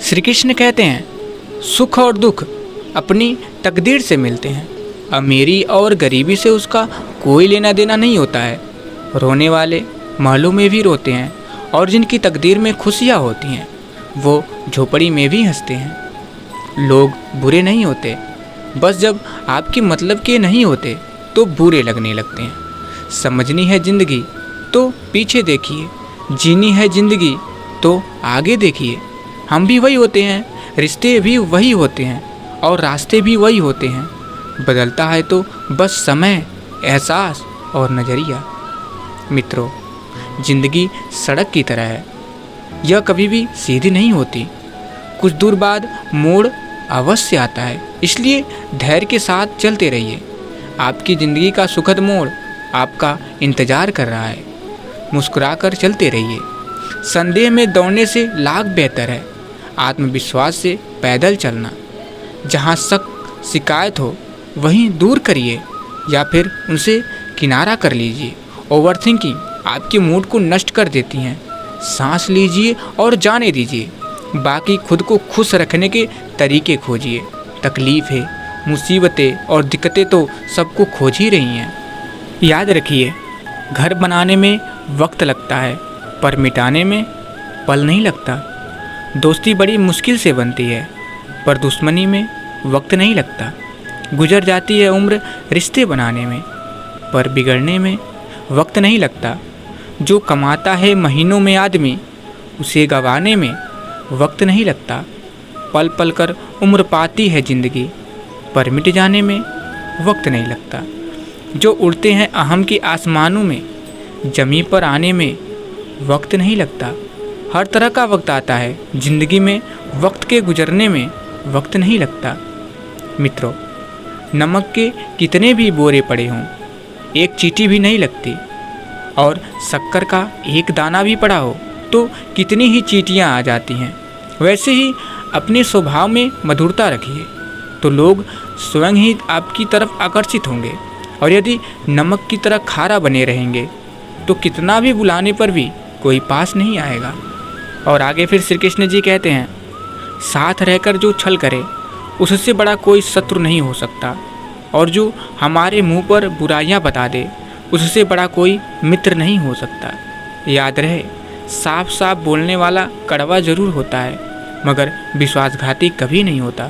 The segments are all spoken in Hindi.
श्री कृष्ण कहते हैं सुख और दुख अपनी तकदीर से मिलते हैं। अमीरी और गरीबी से उसका कोई लेना देना नहीं होता है। रोने वाले महलों में भी रोते हैं और जिनकी तकदीर में खुशियाँ होती हैं वो झोपड़ी में भी हंसते हैं। लोग बुरे नहीं होते, बस जब आपके मतलब के नहीं होते तो बुरे लगने लगते हैं। समझनी है ज़िंदगी तो पीछे देखिए, जीनी है ज़िंदगी तो आगे देखिए। हम भी वही होते हैं, रिश्ते भी वही होते हैं और रास्ते भी वही होते हैं। बदलता है तो बस समय, एहसास और नज़रिया। मित्रों, ज़िंदगी सड़क की तरह है, यह कभी भी सीधी नहीं होती। कुछ दूर बाद मोड़ अवश्य आता है, इसलिए धैर्य के साथ चलते रहिए। आपकी ज़िंदगी का सुखद मोड़ आपका इंतज़ार कर रहा है। मुस्कुराकर चलते रहिए। संदेह में दौड़ने से लाख बेहतर है आत्मविश्वास से पैदल चलना। जहाँ शक शिकायत हो वहीं दूर करिए या फिर उनसे किनारा कर लीजिए। ओवरथिंकिंग आपके मूड को नष्ट कर देती हैं। सांस लीजिए और जाने दीजिए। बाकी खुद को खुश रखने के तरीके खोजिए। तकलीफ़ें, मुसीबतें और दिक्कतें तो सबको खोज ही रही हैं। याद रखिए, घर बनाने में वक्त लगता है पर मिटाने में पल नहीं लगता। दोस्ती बड़ी मुश्किल से बनती है पर दुश्मनी में वक्त नहीं लगता। गुजर जाती है उम्र रिश्ते बनाने में पर बिगड़ने में वक्त नहीं लगता। जो कमाता है महीनों में आदमी, उसे गंवाने में वक्त नहीं लगता। पल पल कर उम्र पाती है ज़िंदगी पर मिट जाने में वक्त नहीं लगता। जो उड़ते हैं अहम के आसमानों में, ज़मीं पर आने में वक्त नहीं लगता। हर तरह का वक्त आता है ज़िंदगी में, वक्त के गुजरने में वक्त नहीं लगता। मित्रों, नमक के कितने भी बोरे पड़े हों, एक चींटी भी नहीं लगती। और शक्कर का एक दाना भी पड़ा हो तो कितनी ही चींटियाँ आ जाती हैं। वैसे ही अपने स्वभाव में मधुरता रखिए तो लोग स्वयं ही आपकी तरफ आकर्षित होंगे। और यदि नमक की तरह खारा बने रहेंगे तो कितना भी बुलाने पर भी कोई पास नहीं आएगा। और आगे फिर श्री कृष्ण जी कहते हैं, साथ रहकर जो छल करे उससे बड़ा कोई शत्रु नहीं हो सकता। और जो हमारे मुंह पर बुराइयां बता दे उससे बड़ा कोई मित्र नहीं हो सकता। याद रहे, साफ साफ बोलने वाला कड़वा ज़रूर होता है मगर विश्वासघाती कभी नहीं होता।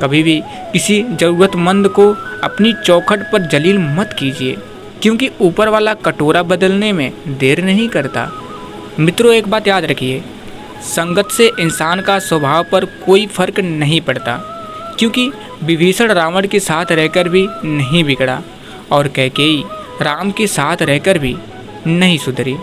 कभी भी किसी ज़रूरतमंद को अपनी चौखट पर जलील मत कीजिए, क्योंकि ऊपर वाला कटोरा बदलने में देर नहीं करता। मित्रों, एक बात याद रखिए, संगत से इंसान का स्वभाव पर कोई फर्क नहीं पड़ता, क्योंकि विभीषण रावण के साथ रहकर भी नहीं बिगड़ा और कैकेयी राम के साथ रहकर भी नहीं सुधरी।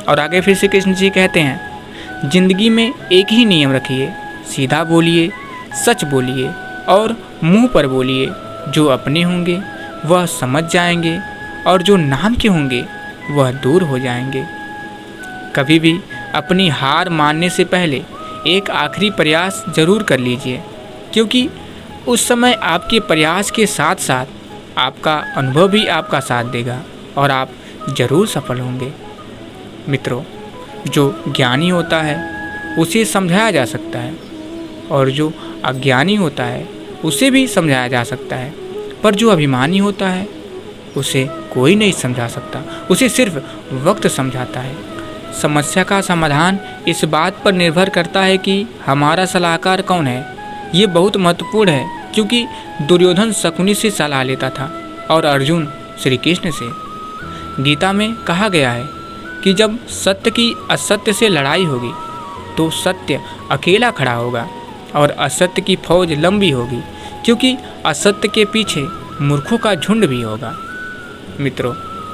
और आगे फिर से कृष्ण जी कहते हैं, जिंदगी में एक ही नियम रखिए, सीधा बोलिए, सच बोलिए और मुंह पर बोलिए। जो अपने होंगे वह समझ जाएंगे और जो नाम के होंगे वह दूर हो जाएंगे। कभी भी अपनी हार मानने से पहले एक आखिरी प्रयास ज़रूर कर लीजिए, क्योंकि उस समय आपके प्रयास के साथ साथ आपका अनुभव भी आपका साथ देगा और आप ज़रूर सफल होंगे। मित्रों, जो ज्ञानी होता है उसे समझाया जा सकता है और जो अज्ञानी होता है उसे भी समझाया जा सकता है, पर जो अभिमानी होता है उसे कोई नहीं समझा सकता, उसे सिर्फ वक्त समझाता है। समस्या का समाधान इस बात पर निर्भर करता है कि हमारा सलाहकार कौन है। ये बहुत महत्वपूर्ण है, क्योंकि दुर्योधन शकुनी से सलाह लेता था और अर्जुन श्री कृष्ण से। गीता में कहा गया है कि जब सत्य की असत्य से लड़ाई होगी तो सत्य अकेला खड़ा होगा और असत्य की फौज लंबी होगी, क्योंकि असत्य के पीछे मूर्खों का झुंड भी होगा। मित्रों,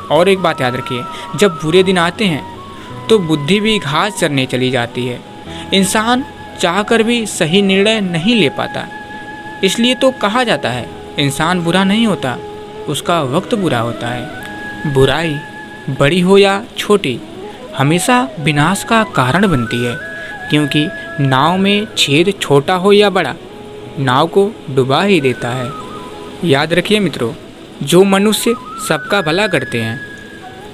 और एक बात याद रखिए, जब बुरे दिन आते हैं तो बुद्धि भी घास चरने चली जाती है। इंसान चाहकर भी सही निर्णय नहीं ले पाता। इसलिए तो कहा जाता है, इंसान बुरा नहीं होता, उसका वक्त बुरा होता है। बुराई बड़ी हो या छोटी हमेशा विनाश का कारण बनती है, क्योंकि नाव में छेद छोटा हो या बड़ा, नाव को डुबा ही देता है। याद रखिए मित्रों, जो मनुष्य सबका भला करते हैं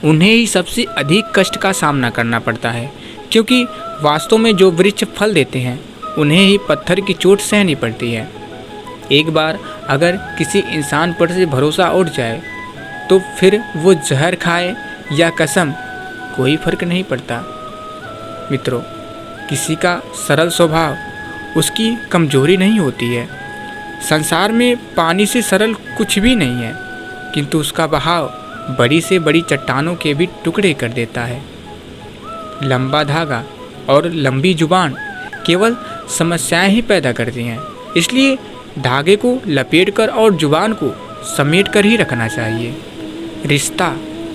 उन्हें ही सबसे अधिक कष्ट का सामना करना पड़ता है, क्योंकि वास्तव में जो वृक्ष फल देते हैं उन्हें ही पत्थर की चोट सहनी पड़ती है। एक बार अगर किसी इंसान पर से भरोसा उठ जाए तो फिर वो जहर खाए या कसम, कोई फर्क नहीं पड़ता। मित्रों, किसी का सरल स्वभाव उसकी कमजोरी नहीं होती है। संसार में पानी से सरल कुछ भी नहीं है, किंतु उसका बहाव बड़ी से बड़ी चट्टानों के भी टुकड़े कर देता है। लंबा धागा और लंबी जुबान केवल समस्याएं ही पैदा करती हैं, इसलिए धागे को लपेटकर और जुबान को समेट कर ही रखना चाहिए। रिश्ता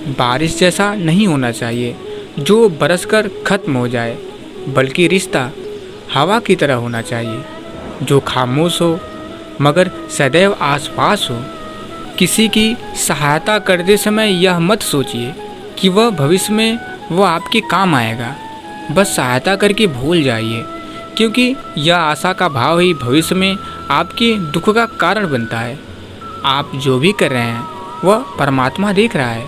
बारिश जैसा नहीं होना चाहिए जो बरसकर खत्म हो जाए, बल्कि रिश्ता हवा की तरह होना चाहिए जो खामोश हो मगर सदैव आसपास हो। किसी की सहायता करते समय यह मत सोचिए कि वह भविष्य में वह आपके काम आएगा। बस सहायता करके भूल जाइए, क्योंकि यह आशा का भाव ही भविष्य में आपके दुख का कारण बनता है। आप जो भी कर रहे हैं वह परमात्मा देख रहा है,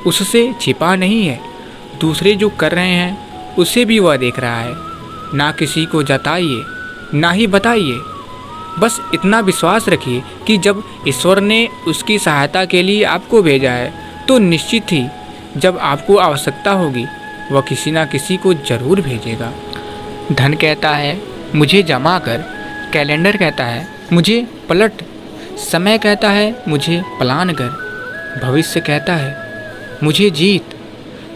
उससे छिपा नहीं है। दूसरे जो कर रहे हैं उसे भी वह देख रहा है। ना किसी को जताइए ना ही बताइए, बस इतना विश्वास रखिए कि जब ईश्वर ने उसकी सहायता के लिए आपको भेजा है तो निश्चित ही जब आपको आवश्यकता होगी वह किसी ना किसी को जरूर भेजेगा। धन कहता है मुझे जमा कर, कैलेंडर कहता है मुझे पलट, समय कहता है मुझे प्लान कर, भविष्य कहता है मुझे जीत,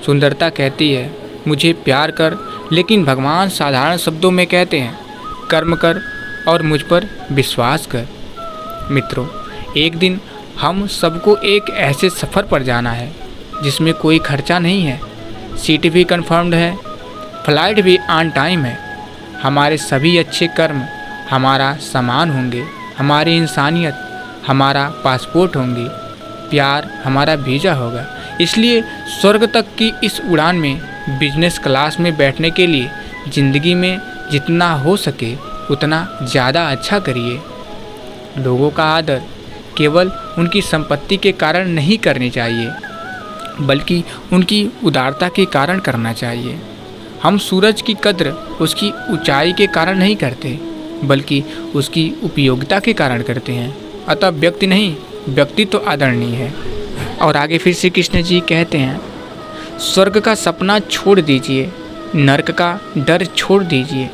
सुंदरता कहती है मुझे प्यार कर, लेकिन भगवान साधारण शब्दों में कहते हैं कर्म कर और मुझ पर विश्वास कर। मित्रों, एक दिन हम सबको एक ऐसे सफ़र पर जाना है जिसमें कोई खर्चा नहीं है, सीट भी कंफर्म्ड है, फ्लाइट भी ऑन टाइम है। हमारे सभी अच्छे कर्म हमारा सामान होंगे, हमारी इंसानियत हमारा पासपोर्ट होंगी, प्यार हमारा वीज़ा होगा। इसलिए स्वर्ग तक की इस उड़ान में बिजनेस क्लास में बैठने के लिए ज़िंदगी में जितना हो सके उतना ज़्यादा अच्छा करिए। लोगों का आदर केवल उनकी संपत्ति के कारण नहीं करनी चाहिए, बल्कि उनकी उदारता के कारण करना चाहिए। हम सूरज की कद्र उसकी ऊंचाई के कारण नहीं करते, बल्कि उसकी उपयोगिता के कारण करते हैं। अतः व्यक्ति नहीं, व्यक्ति तो आदरणीय है। और आगे फिर श्री कृष्ण जी कहते हैं, स्वर्ग का सपना छोड़ दीजिए, नरक का डर छोड़ दीजिए।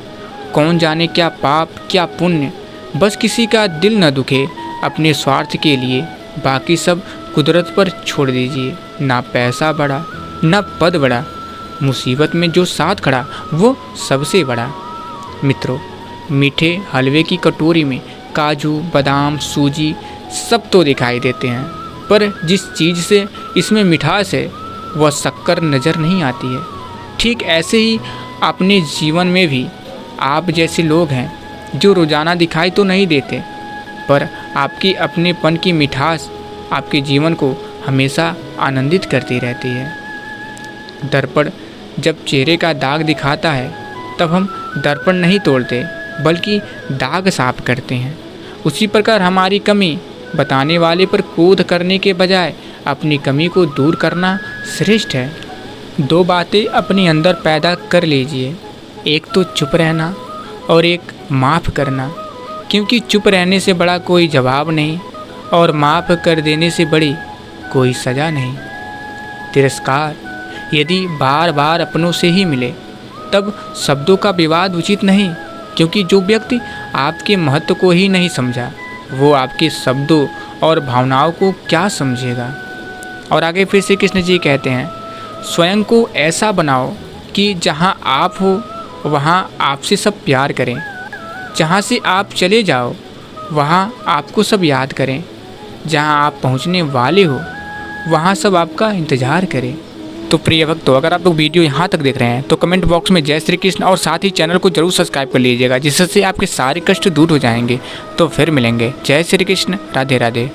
कौन जाने क्या पाप क्या पुण्य, बस किसी का दिल न दुखे अपने स्वार्थ के लिए, बाकी सब कुदरत पर छोड़ दीजिए। ना पैसा बड़ा ना पद बड़ा, मुसीबत में जो साथ खड़ा वो सबसे बड़ा। मित्रों, मीठे हलवे की कटोरी में काजू बादाम सूजी सब तो दिखाई देते हैं, पर जिस चीज़ से इसमें मिठास है वह शक्कर नज़र नहीं आती है। ठीक ऐसे ही अपने जीवन में भी आप जैसे लोग हैं जो रोज़ाना दिखाई तो नहीं देते, पर आपकी अपनेपन की मिठास आपके जीवन को हमेशा आनंदित करती रहती है। दर्पण जब चेहरे का दाग दिखाता है तब हम दर्पण नहीं तोड़ते, बल्कि दाग साफ करते हैं। उसी प्रकार हमारी कमी बताने वाले पर क्रोध करने के बजाय अपनी कमी को दूर करना श्रेष्ठ है। दो बातें अपने अंदर पैदा कर लीजिए, एक तो चुप रहना और एक माफ़ करना, क्योंकि चुप रहने से बड़ा कोई जवाब नहीं और माफ़ कर देने से बड़ी कोई सज़ा नहीं। तिरस्कार यदि बार बार अपनों से ही मिले तब शब्दों का विवाद उचित नहीं, क्योंकि जो व्यक्ति आपके महत्व को ही नहीं समझा वो आपके शब्दों और भावनाओं को क्या समझेगा। और आगे फिर से कृष्ण जी कहते हैं, स्वयं को ऐसा बनाओ कि जहाँ आप हो वहाँ आपसे सब प्यार करें, जहाँ से आप चले जाओ वहाँ आपको सब याद करें, जहाँ आप पहुँचने वाले हो वहाँ सब आपका इंतज़ार करें। तो प्रिय भक्तों, अगर आप लोग वीडियो यहाँ तक देख रहे हैं तो कमेंट बॉक्स में जय श्री कृष्ण और साथ ही चैनल को जरूर सब्सक्राइब कर लीजिएगा, जिससे आपके सारे कष्ट दूर हो जाएंगे। तो फिर मिलेंगे। जय श्री कृष्ण, राधे राधे।